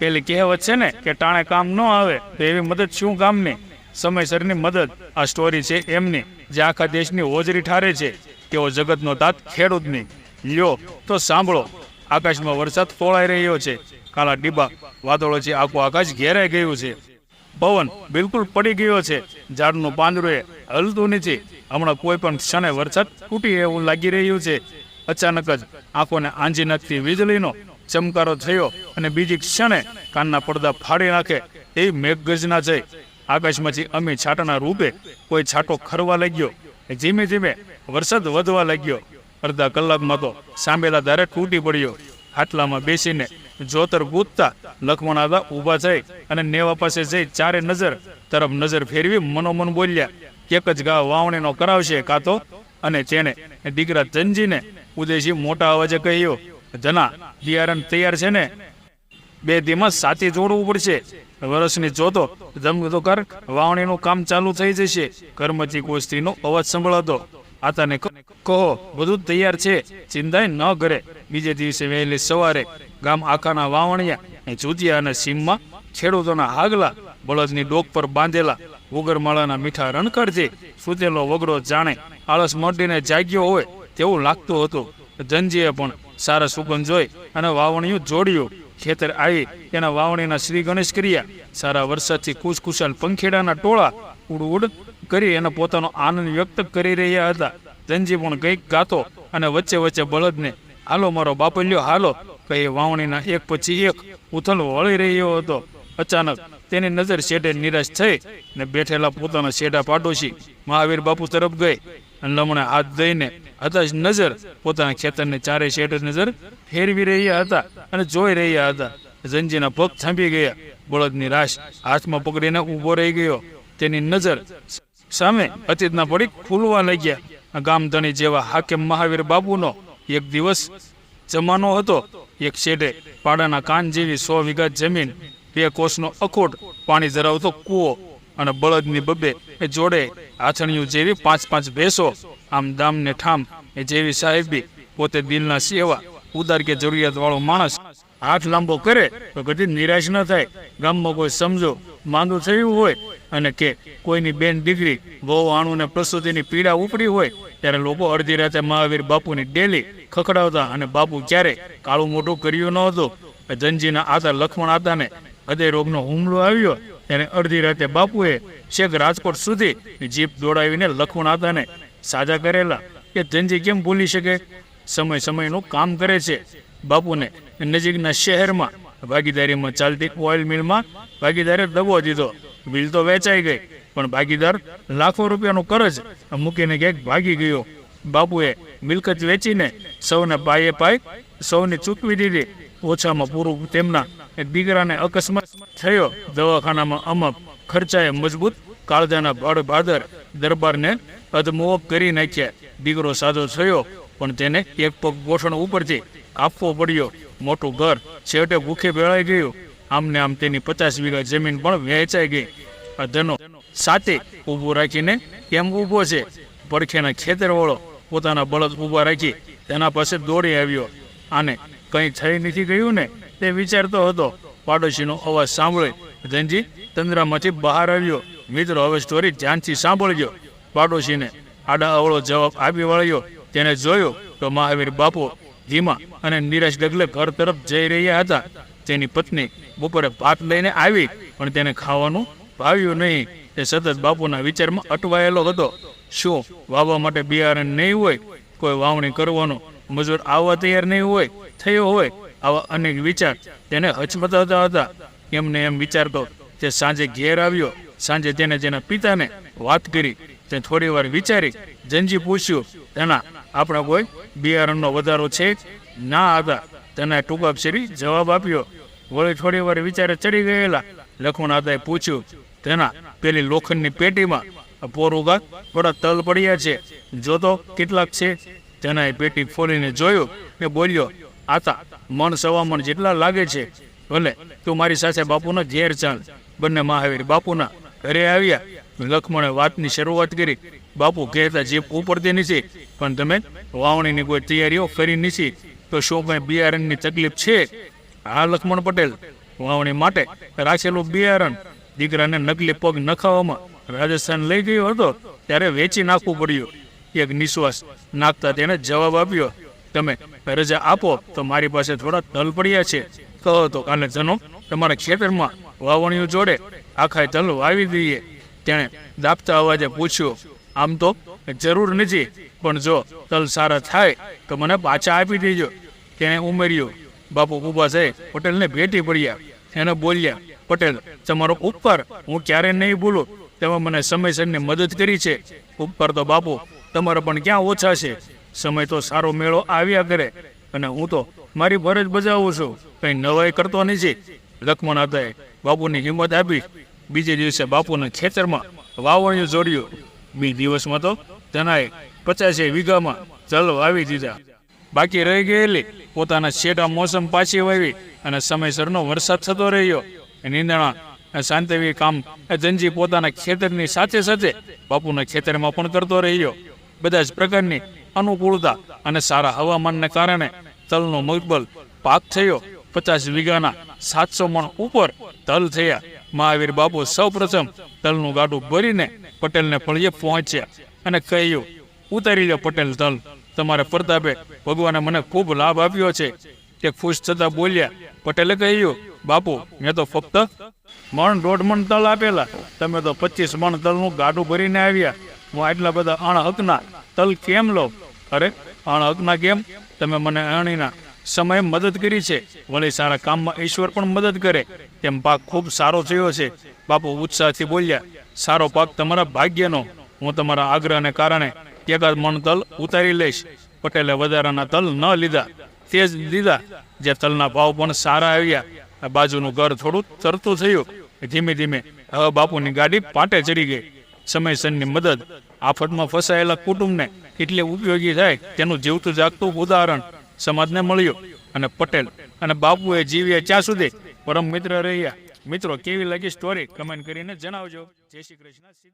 પેલી કહેવત છે ને કે ટાણે કામ ન આવે તો એવી મદદ શું કામની. સમયસરની મદદ આ સ્ટોરી છે એમની, જે આખા દેશની હોજરી ઠારે છે. તેઓ જગતનો તાત ખેડૂતની. લ્યો તો સાંભળો. આકાશમાં વરસાદ તોળાઈ રહ્યો છે. કાળા ડીબા વાદળોથી આખું આકાશ ઘેરાઈ ગયું છે. પવન બિલકુલ પડી ગયો છે. ઝાડનું પાંદડું એ હલતું નથી. હમણાં કોઈ પણ ક્ષણે વરસાદ તૂટી એવું લાગી રહ્યું છે. અચાનક જ આંખોને આંજી નાખતી વીજળીનો ચમકારો થયો અને બીજી ક્ષણે કાનના પડદા ફાડી નાખે એવી મેઘગર્જના થઈ. આકાશમાંથી અમી છાંટાના રૂપે કોઈ છાંટો ખરવા લાગ્યો. ધીમે ધીમે વરસાદ વધવા લાગ્યો. અડધા કલાકમાં તો સાંભેલા દારે તૂટી પડ્યો. હાટલામાં બેસીને જોતર ગૂંથતા લક્ષ્મણ આદા ઊભા થઈ અને નેવા પાસે જઈ ચારે નજર તરફ નજર ફેરવી મનોમન બોલ્યા, એક જ ગા વાવણીનો કરાવશે કાતો. અને તેણે દીકરા ધનજીને ઉદેશી મોટા અવાજે કહ્યું, ધના બિયારણ તૈયાર છે ને? બે દીમાં સાથી જોડવું પડશે. વરસની જોતો ધમધો કર, વાવણીનું કામ ચાલુ થઈ જશે. ઘરમાંથી કોઈ સ્ત્રીનો અવાજ સંભળાતો. આતાને કહો બધું તૈયાર છે, ચિંતા ન કરે. બીજે દિવસે વહેલી સવારે ગામ આખાના વાવણિયા જુતિયા અને સીમમાં ખેડૂતોના હાગલા બળદની ડોક પર બાંધેલા વગરમાળાના મીઠા રણકરથી સૂતેલો વગડો જાણે આળસ મટીને જાગ્યો હોય તેવું લાગતું હતું. ધનજીએ પણ સારા સુગંધ જોઈ અને વાવણીયું જોડ્યું. ખેતર આવી તેના વાવણીના શ્રી ગણેશ કર્યા. સારા વરસાદથી ખુશખુશાલ પંખેડાના ટોળા ઉડ ઉડ કરી અને પોતાનો આનંદ વ્યક્ત કરી રહ્યા હતા. ધનજી પણ કંઈક ગાતો અને વચ્ચે વચ્ચે બળદને હાલો મારો બાપલ્યો હાલો કહી વાવણીના એક પછી એક ઉથલ વળી રહ્યો હતો. અચાનક તેની નજર શેઠે નિરાશ થઈ ને બેઠેલા પોતાના શેઠા પાડોશી મહાવીર બાપુ તરફ ગઈ અને લમણે હાથ દઈને હતાશ નજર પોતાના ખેતરને ચારે શેઠ નજર ફેરવી રહ્યા હતા અને જોઈ રહ્યા હતા. ધનજીના પગ થાંભી ગયા. બળદની રાશ હાથમાં પકડીને ઊભો રહી ગયો. તેની નજર સામે અતીતના પડી ફૂલવા લાગ્યા. ગામધણી જેવા હાકેમ મહાવીર બાપુનો એક દિવસ જમાનો હતો. એક શેઠે પાડાના કાન જેવી 100 વીઘા જમીન, 2 કોસનો અખોટ પાણી ધરાવતો કૂવો અને બળદની બબે એ જોડે આથણિયું જેવી 5-5 ભેંસો. આમ દામ ને ઠામ એ જેવી સાહેબી. પોતે દિલના સેવા ઉદાર કે જરૂરિયાત વાળો માણસ હાથ લાંબો કરે તો કદી નિરાશ ન થાય. ગામમાં કોઈ સમજો માંદું થયું હોય અને કે કોઈની બેન દીકરી વહુ આણુને પ્રસૂતિની પીડા ઉપડી હોય ત્યારે લોકો અડધી રાતે મહાવીર બાપુની ડેલી ખખડાવતા અને બાપુ ક્યારે કાળું મોઢું કર્યું ન હતું. ધનજીના આતા લક્ષ્મણ આતાને હૃદય રોગનો હુમલો આવ્યો ત્યારે અડધી રાતે બાપુએ છેક રાજકોટ સુધી જીપ દોડાવીને લક્ષ્મણ આતાને સાજા કરેલા. કે ધનજી કેમ ભૂલી શકે? સમય સમયનું કામ કરે છે. બાપુને નજીકના શહેરમાં ભાગીદારીમાં ચાલતી ઓઇલ મિલમાં ભાગીદારે દબો દીધો. મિલ તો વેચાઈ ગઈ પણ ભાગીદાર લાખો રૂપિયાનું કરજ મૂકીને ક્યાંક ભાગી ગયો. બાપુએ મિલકત વેચીને સૌને પાયે પાય સૌને ચૂકવી દીધી. ઓછામાં પૂરું તેમના દીકરાને અકસ્માત થયો. દવાખાનામાં અમક ખર્ચાએ મજબૂત કાળજાના ભાડ ભાદર દરબારને અધમોપ કરી નાખ્યા. દીકરો સાજો થયો પણ તેને એક પગ ગોઠણ ઉપરથી આપવો પડ્યો. મોટું ઘર છેવટે ભૂખે ભેળાઈ ગયું. આમને આમ તેની 50 વીઘા જમીન પણ વહેંચાઈ ગઈ. આ ધનો સાતે ઊભું રાખીને કેમ ઊભો છે? પડખેના ખેતરવાળો પોતાના બળદ ઊભા રાખી તેના પાસે દોડી આવ્યો. આને કંઈ થઈ નથી ગયું ને તે વિચારતો હતો. પાડોશીનો અવાજ સાંભળી ધનજી તંદ્રામાંથી બહાર આવ્યો. મિત્રો, હવે સ્ટોરી ધ્યાનથી સાંભળજો. પાડોશીને આડા અવળો જવાબ આપી વળ્યો. તેને જોયું તો મહાવીર બાપુ ધીમા અને નિરાશ ડગલે ઘર તરફ જઈ રહ્યા હતા. તેની પત્ની બપોરે ભાત લઈને આવી પણ તેને ખાવાનું ભાવ્યું નહીં. તે સતત બાપુના વિચારમાં અટવાયેલો હતો. શું વાવવા માટે બિયારણ નહીં હોય? કોઈ વાવણી કરવાનો મજૂર આવવા તૈયાર નહીં હોય? થયો હોય? આવા અનેક વિચાર તેને હચમચાવતા હતા. એમને એમ વિચારતો તે સાંજે ઘેર આવ્યો. સાંજે તેને તેના પિતાને વાત કરી. તે થોડી વાર વિચારી ધનજી પૂછ્યું, તેના આપણા કોઈ બિયારણનો વધારો છે? ના હતા. તેના ટૂંકાક્ષરી જવાબ આપ્યો. વળી થોડી વાર વિચારે ચડી ગયેલા લક્ષ્મણ આતાએ પૂછ્યું, તેના પેલી લોખંડની પેટીમાં પોરુગા થોડા તલ પડ્યા છે, જોતો કેટલાક છે? તેનાએ પેટી ખોલીને જોયું ને બોલ્યો, આતા મણ સવા મણ જેટલા લાગે છે. ભલે તું મારી સાથે બાપુના ઘેર ચાલ. બંને મહાવીર બાપુના ઘરે આવ્યા. લક્ષ્મણે વાતની શરૂઆત કરી. બાપુ કહેતા જીપ ઉપડતી નથી પણ તમે વાવણીની કોઈ તૈયારીઓ કરી નથી તો શું કંઈ બિયારણની તકલીફ છે? હા લક્ષ્મણ પટેલ, વાવણી માટે રાખેલું બિયારણ દીકરાને નકલી પગ નખાવામાં રાજસ્થાન લઈ ગયો હતો ત્યારે વેચી નાખવું પડ્યું. એક નિશ્વાસ નાખતા તેણે જવાબ આપ્યો, તમે રજા આપો તો મારી પાસે થોડા તલ પડ્યા છે. કહો તો કાલે જનો તમારા ખેતરમાં વાવણીઓ જોડે આખા તલ વાવી દઈએ. તેણે દાબતા અવાજે પૂછ્યું, આમ તો જરૂર નથી, પણ જો તલ સારા થાય તો મને પાછા આપી દેજો. તેણે ઉમેર્યું. બાપુ ઊભા થઈ પટેલને ભેટી પડ્યા. એને બોલ્યા, પટેલ, તમારો ઉપકાર હું ક્યારેય નહીં ભૂલું. તમે મને સમયસરની મદદ કરી છે. ઉપકાર તો બાપુ તમારા પણ ક્યાં ઓછા છે. સમય તો સારો મેળો આવ્યા કરે અને હું તો મારી ફરજ બજાવું છું, કંઈ નવાઈ કરતો નથી. લક્ષ્મણ હતાએ બાપુની હિંમત આપી. બીજે દિવસે બાપુના ખેતરમાં વાવણીઓ જોડ્યું. 2 દિવસમાં તો તેનાએ 50 વીઘામાં તલ વાવી દીધા. બાકી રહી ગયેલી પોતાના છેટા મોસમ પાછી વાવી અને સમયસરનો વરસાદ થતો રહ્યો. નીંદણા શાંતિવી કામ ધનજી પોતાના ખેતરની સાથે સાથે બાપુના ખેતરમાં પણ કરતો રહ્યો. બધા જ પ્રકારની અનુકૂળતા અને સારા હવામાનને કારણે તલનો મકબલ પાક થયો. 50 વીઘાના 700 મણ ઉપર તલ થયા. મહાવીર બાપુ સૌ પ્રથમ તલનું ગાડું ભરીને પટેલને ફળિયે પહોંચ્યા અને કહ્યું, ઉતારી લો પટેલ તલ. તમારા પ્રતાપે ભગવાને મને ખૂબ લાભ આપ્યો છે. તે ખુશ થતા બોલ્યા. પટેલે કહ્યું, બાપુ મેં તો ફક્ત 1.5 મણ તલ આપેલા, તમે તો 25 મણ તલનું ગાડું ભરીને આવ્યા. હું આટલા બધા અણહકના તલ કેમ લો? અરે અણહકના કેમ? તમે મને અણીના સમયે મદદ કરી છે. વળી સારા કામમાં ઈશ્વર પણ મદદ કરે. તેમ પાક ખૂબ સારો થયો છે. બાપુ ઉત્સાહથી બોલ્યા, સારો પાક તમારા ભાગ્યનો. હું તમારા આગ્રહને કારણે 1 મણ તલ ઉતારી લઈશ. પટેલે વધારાના તલ ન લીધા, તે જ લીધા જે તલના ભાવ પણ સારા આવ્યા. આ બાજુનું ઘર થોડું તરતું થયું. ધીમે ધીમે હવે બાપુની ગાડી પાટે ચડી ગઈ. સમયસરની મદદ આફતમાં ફસાયેલા કુટુંબને કેટલી ઉપયોગી થાય તેનું જીવતું જાગતું ઉદાહરણ સમાજને મળ્યું. અને પટેલ અને બાપુએ જીવ્યા ત્યાં સુધી પરમ મિત્ર રહ્યા. મિત્રો, કેવી લાગી સ્ટોરી કમેન્ટ કરીને જણાવજો. જય શ્રી કૃષ્ણ.